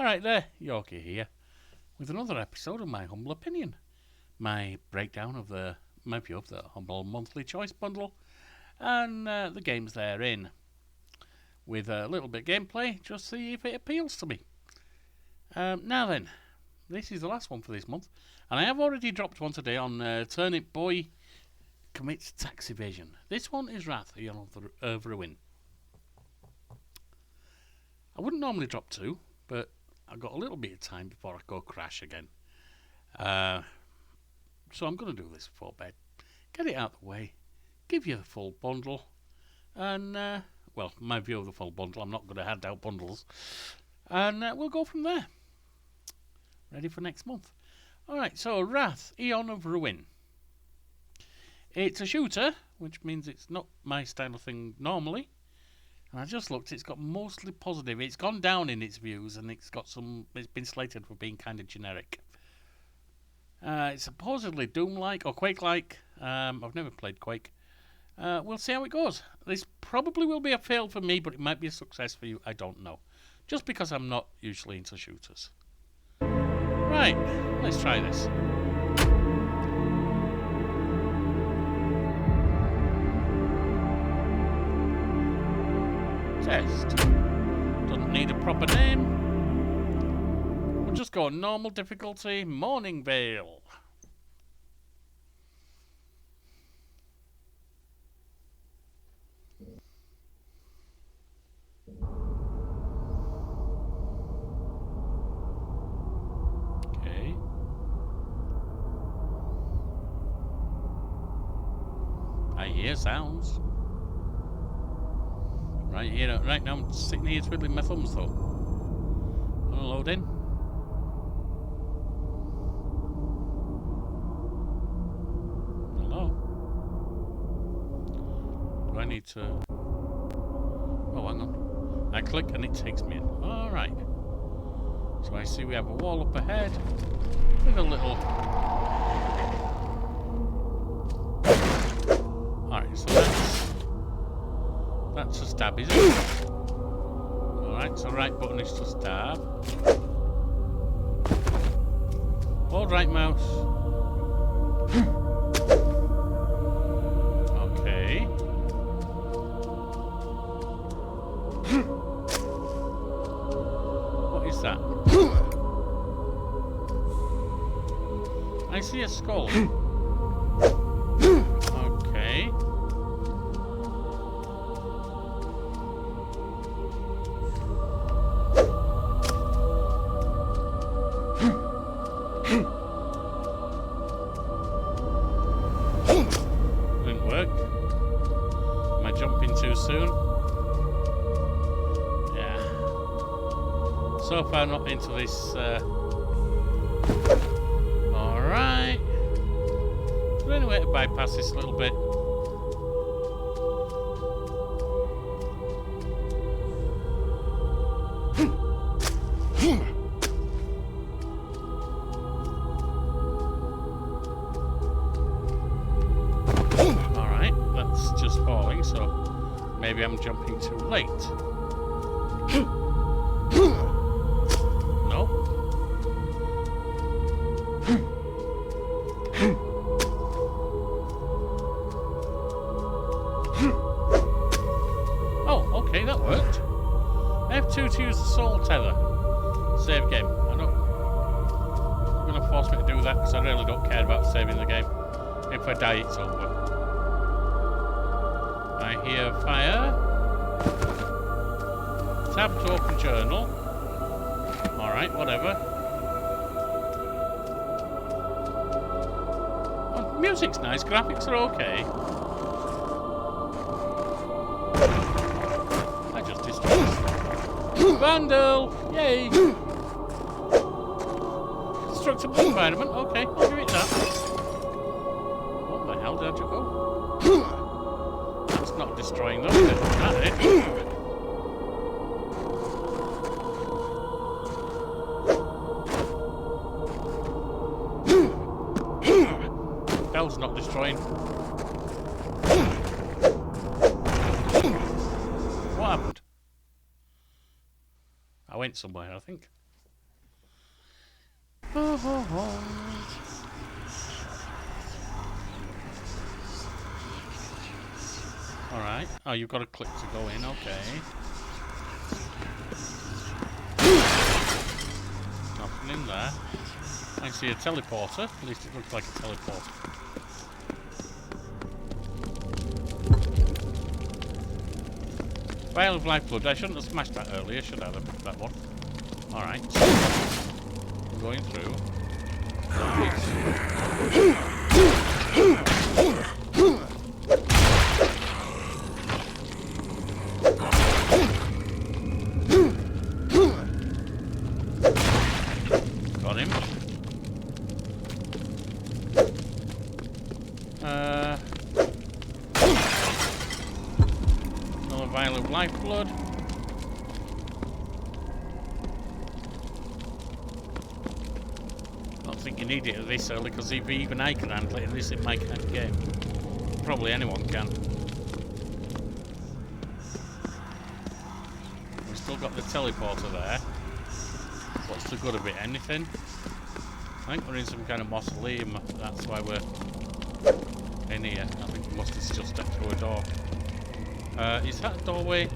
Alright there, Yorkie here, with another episode of My Humble Opinion. My breakdown of my view of the Humble Monthly Choice Bundle and the games therein. With a little bit of gameplay, just see if it appeals to me. Now then, this is the last one for this month, and I have already dropped one today on Turnip Boy Commits Tax Evasion. This one is Wrath, Aeon of Ruin. I wouldn't normally drop two, but I've got a little bit of time before I go crash again. So I'm going to do this before bed. Get it out of the way, give you the full bundle, and, well, my view of the full bundle. I'm not going to hand out bundles. And we'll go from there. Ready for next month. Alright, so Wrath, Aeon of Ruin. It's a shooter, which means it's not my style of thing normally. And I just looked, it's got mostly positive. It's gone down in its views, and it's been slated for being kind of generic. It's supposedly Doom-like, or Quake-like. I've never played Quake. We'll see how it goes. This probably will be a fail for me, but it might be a success for you, I don't know. Just because I'm not usually into shooters. Right, let's try this. Test. Doesn't need a proper name. We'll just go on normal difficulty, Morning Vale. Okay. I hear sounds. Right here, right now I'm sitting here twiddling my thumbs though. Unloading. Hello? Do I need to... Oh, hang on. I click and it takes me in. Alright. So I see we have a wall up ahead with a little... Alright, so that's a stab, is it? Alright, so right button is to stab. Hold right mouse. Okay. What is that? I see a skull. Okay. Didn't work. Am I jumping too soon? Yeah. So far not into this. Alright. Is there any way to bypass this a little bit? Maybe I'm jumping too late. No? Oh, okay, that worked. F2 to use the soul tether. Save game. I'm going to force me to do that because I really don't care about saving the game. If I die, it's over. I hear fire. Tab to open journal. Alright, whatever. Oh, music's nice, graphics are okay. I just destroyed this. Vandal! Yay! Destructible environment, okay, I'll give it that. What the hell did I go? Not destroying those, is it? That it. Bell's not destroying. What happened? I went somewhere, I think. Oh, oh, oh. Alright. Oh, you've got a click to go in, okay. Nothing in there. I see a teleporter. At least it looks like a teleporter. Vial of lifeblood. I shouldn't have smashed that earlier, should I? That one. Alright. We're going through. Got him. Another vial of lifeblood. I don't think you need it at this early because even I can handle it, and this is my kind of game. Probably anyone can. We've still got the teleporter there. What's the good of it? Anything? I think we're in some kind of mausoleum. That's why we're in here. I think we must have just stepped through a door. Is that a doorway?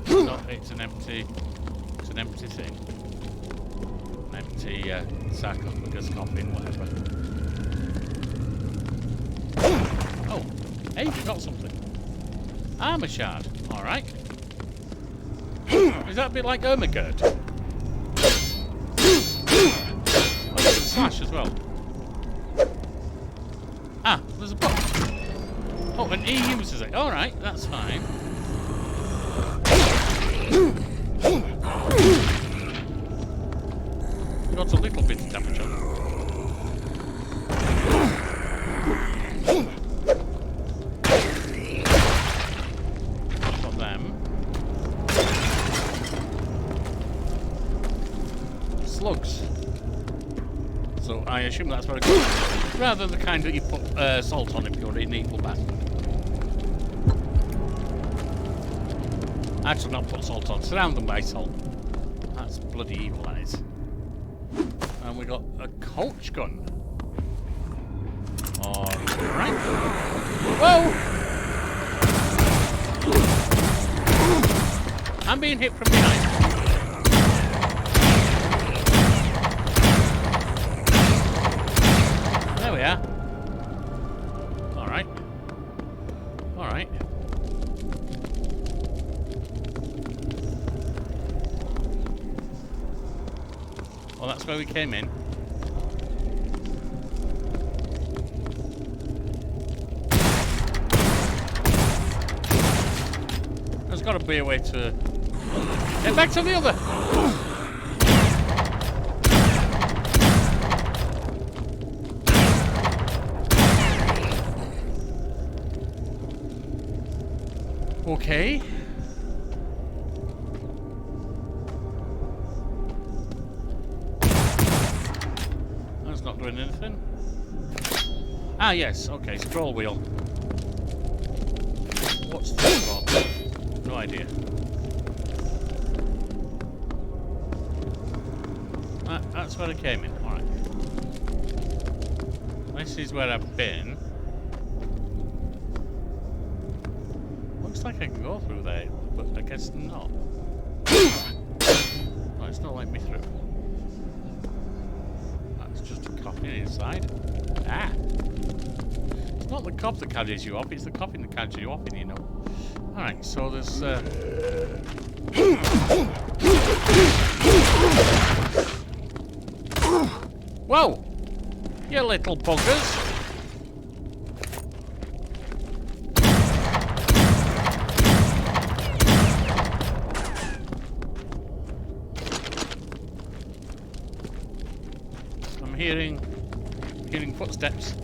No, it's an empty thing. An empty sarcophagus, coffin, whatever. Oh, hey, we got something. Armor shard. All right. Is that a bit like Ermagerd? Oh, you can slash as well. Ah, there's a box. Oh, and he uses it. All right, that's fine. Got a little bit of damage on. Got them. Slugs. So I assume that's very good. Rather the kind that you put salt on if you're an evil bastard. Actually, not put salt on. Surround them by salt. That's bloody evil, that is. And we got a coach gun. Alright. Whoa! I'm being hit from behind. There we are. Alright. Alright. Well, that's where we came in. There's got to be a way to get back to the other. Okay. That's not doing anything. Ah, yes. Okay, scroll wheel. What's the scroll? No idea. That's where I came in. Alright. This is where I've been. Looks like I can go through there, but I guess not. No, it's not letting me through. That's just a coffin inside. Ah! It's not the cob that carries you up, it's the coffin that carries you up, you know. Alright, so there's... Whoa! You little buggers! I'm hearing footsteps.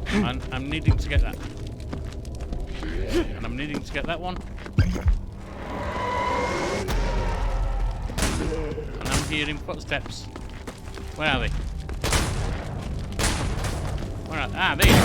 And I'm needing to get that. And I'm needing to get that one. And I'm hearing footsteps. Where are they? Where are they? Ah, there you go.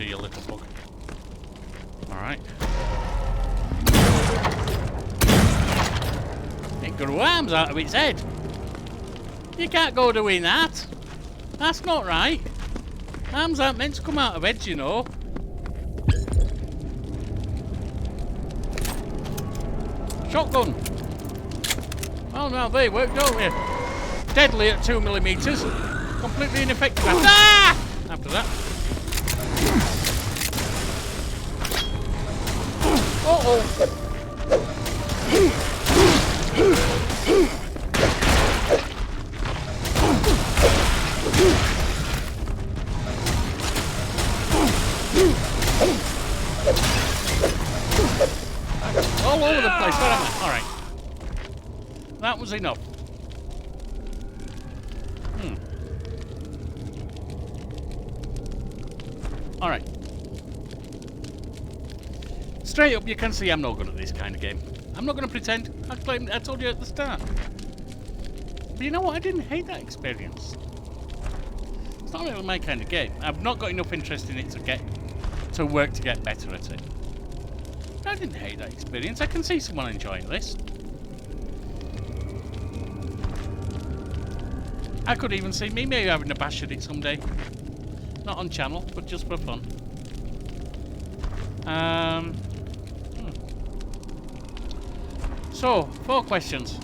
you, you little bug. Alright. It grew arms out of its head. You can't go doing that. That's not right. Arms aren't meant to come out of heads, you know. Shotgun. Oh no, they work, don't they? Deadly at 2mm. Completely ineffective. After that. Uh-oh. All over the place. Where am I? All right. That was enough. All right. Straight up, you can see I'm no good at this kind of game. I'm not going to pretend. I told you at the start. But you know what? I didn't hate that experience. It's not really my kind of game. I've not got enough interest in it to work to get better at it. I didn't hate that experience. I can see someone enjoying this. I could even see me maybe having a bash at it someday. Not on channel, but just for fun. So, 4 questions.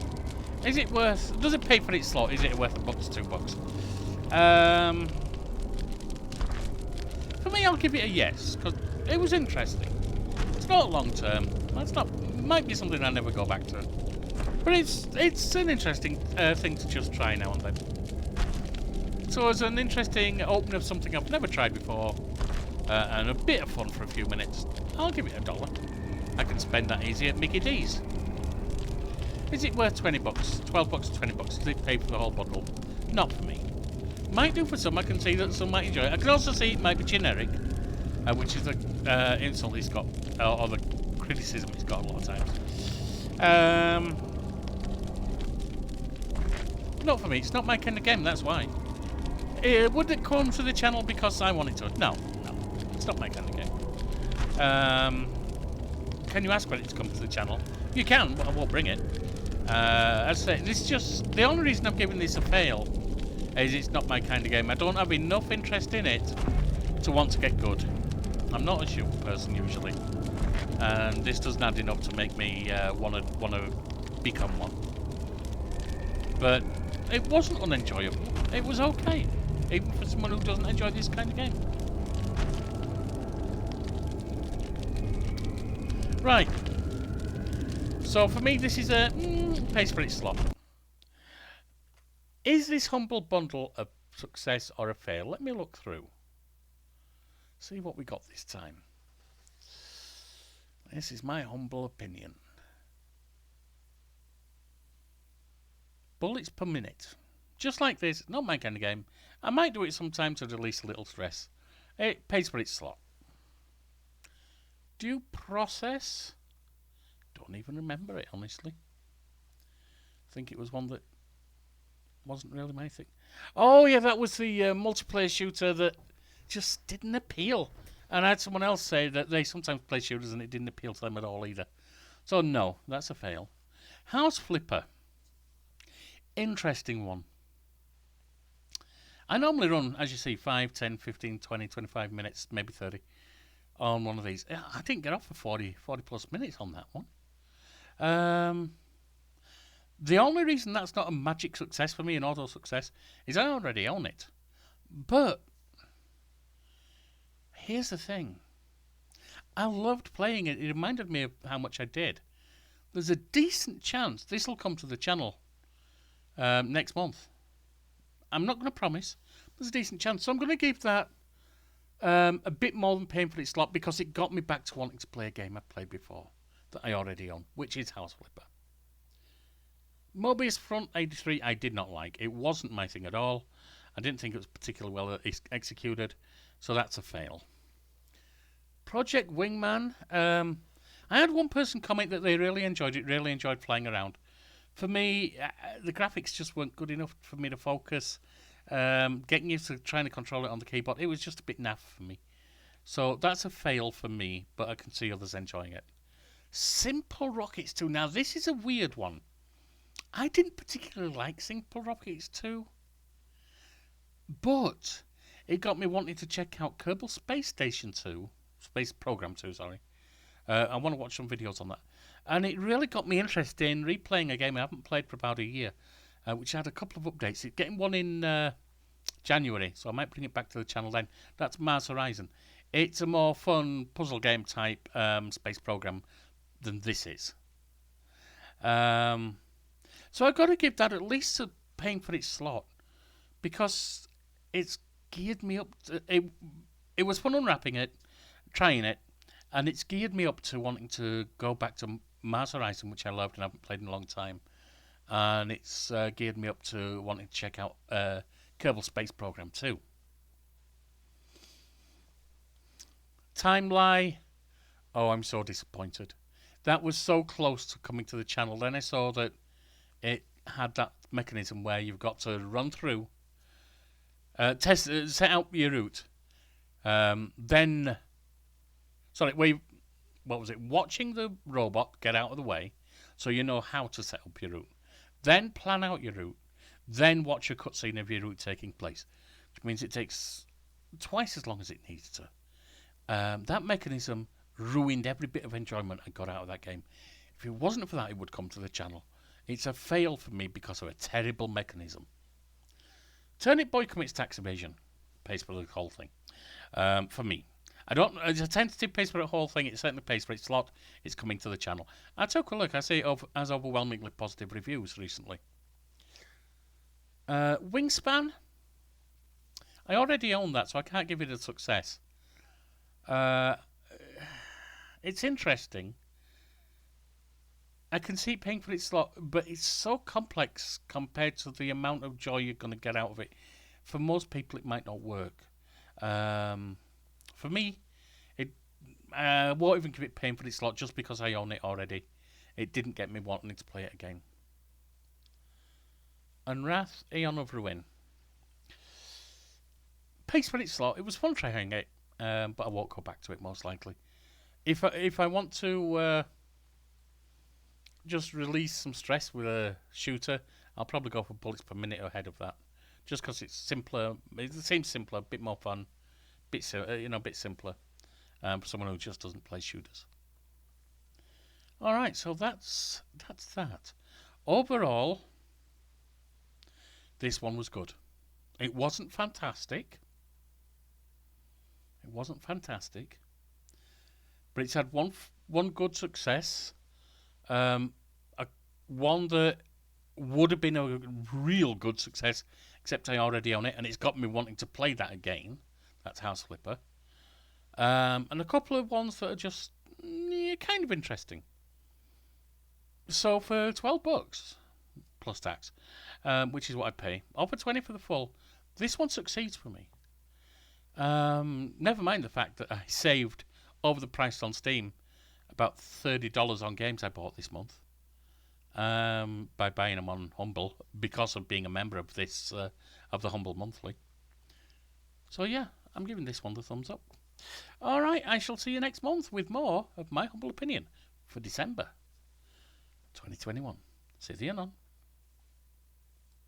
Is it worth... Does it pay for its slot? Is it worth $1, $2? For me, I'll give it a yes, because it was interesting. It's not long term. That's not... Might be something I never go back to. But it's an interesting thing to just try now and then. So it's an interesting opening of something I've never tried before. And a bit of fun for a few minutes. I'll give it $1. I can spend that easy at Mickey D's. Is it worth $20? $12, $20? Does it pay for the whole bundle? Not for me. Might do for some. I can see that some might enjoy it. I can also see it might be generic, which is the insult he's got, or the criticism he's got a lot of times. Not for me. It's not my kind of game. That's why. Would it come to the channel because I wanted to? No. It's not my kind of game. Can you ask for it to come to the channel? You can, but I won't bring it. As I say, this is just... The only reason I'm giving this a fail is it's not my kind of game. I don't have enough interest in it to want to get good. I'm not a shooter person usually. And this doesn't add enough to make me want to become one. But it wasn't unenjoyable. It was okay. Even for someone who doesn't enjoy this kind of game. Right. So for me, this is a pays for its slot. Is this humble bundle a success or a fail? Let me look through. See what we got this time. This is my humble opinion. Bullets per minute. Just like this, not my kind of game. I might do it sometime to release a little stress. It pays for its slot. Due process? Don't even remember it, honestly. I think it was one that wasn't really my thing. Oh, yeah, that was the multiplayer shooter that just didn't appeal. And I had someone else say that they sometimes play shooters and it didn't appeal to them at all either. So, no, that's a fail. House Flipper. Interesting one. I normally run, as you see, 5, 10, 15, 20, 25 minutes, maybe 30 on one of these. I didn't get off for 40 plus minutes on that one. The only reason that's not a magic success for me, an auto success, is I already own it. But here's the thing. I loved playing it. It reminded me of how much I did. There's a decent chance this will come to the channel next month. I'm not going to promise. There's a decent chance. So I'm going to give that a bit more than paying for its slot because it got me back to wanting to play a game I've played before that I already own, which is House Flipper. Mobius Front 83 I did not like. It wasn't my thing at all. I didn't think it was particularly well executed, so that's a fail. Project Wingman. I had one person comment that they really enjoyed it, really enjoyed flying around. For me, the graphics just weren't good enough for me to focus. Getting used to trying to control it on the keyboard, it was just a bit naff for me. So that's a fail for me, but I can see others enjoying it. Simple Rockets 2. Now, this is a weird one. I didn't particularly like Simple Rockets 2, but it got me wanting to check out Kerbal Space Station 2. Space Program 2, sorry. I want to watch some videos on that. And it really got me interested in replaying a game I haven't played for about a year, which had a couple of updates. It's getting one in January, so I might bring it back to the channel then. That's Mars Horizon. It's a more fun puzzle game type space program than this is. So I've got to give that at least a paying for its slot, because it's geared me up to, it was fun unwrapping it, trying it, and it's geared me up to wanting to go back to Mars Horizon, which I loved and haven't played in a long time. And it's geared me up to wanting to check out Kerbal Space Program 2. Timeline. Oh, I'm so disappointed. That was so close to coming to the channel. Then I saw that it had that mechanism where you've got to run through, set out your route, then, sorry, what was it? Watching the robot get out of the way, so you know how to set up your route. Then plan out your route. Then watch a cutscene of your route taking place, which means it takes twice as long as it needs to. That mechanism ruined every bit of enjoyment I got out of that game. If it wasn't for that, it would come to the channel. It's a fail for me because of a terrible mechanism. Turnip Boy commits tax evasion. Pays for the whole thing. For me. It's a tentative pays for the whole thing. It certainly pays for its slot. It's coming to the channel. I took a look. I see it has overwhelmingly positive reviews recently. Wingspan. I already own that, so I can't give it a success. It's interesting. I can see it paying for its slot, but it's so complex compared to the amount of joy you're going to get out of it. For most people, it might not work. For me, it won't even give it paying for its slot just because I own it already. It didn't get me wanting to play it again. Unwrath, Aeon of Ruin. Pays for its slot. It was fun trying it, but I won't go back to it most likely. If I want to just release some stress with a shooter, I'll probably go for bullets per minute ahead of that, just because it's simpler. It seems simpler, a bit more fun, bit simpler for someone who just doesn't play shooters. All right, so that's that. Overall, this one was good. It wasn't fantastic. But it's had one good success. One that would have been a real good success, except I already own it, and it's got me wanting to play that again. That's House Flipper. And a couple of ones that are just kind of interesting. So for $12 plus tax, which is what I pay, or for $20 for the full, this one succeeds for me. Never mind the fact that I saved over the price on Steam about $30 on games I bought this month by buying them on Humble because of being a member of this of the Humble Monthly. So yeah, I'm giving this one the thumbs up. All right, I shall see you next month with more of my humble opinion for December 2021. See you anon.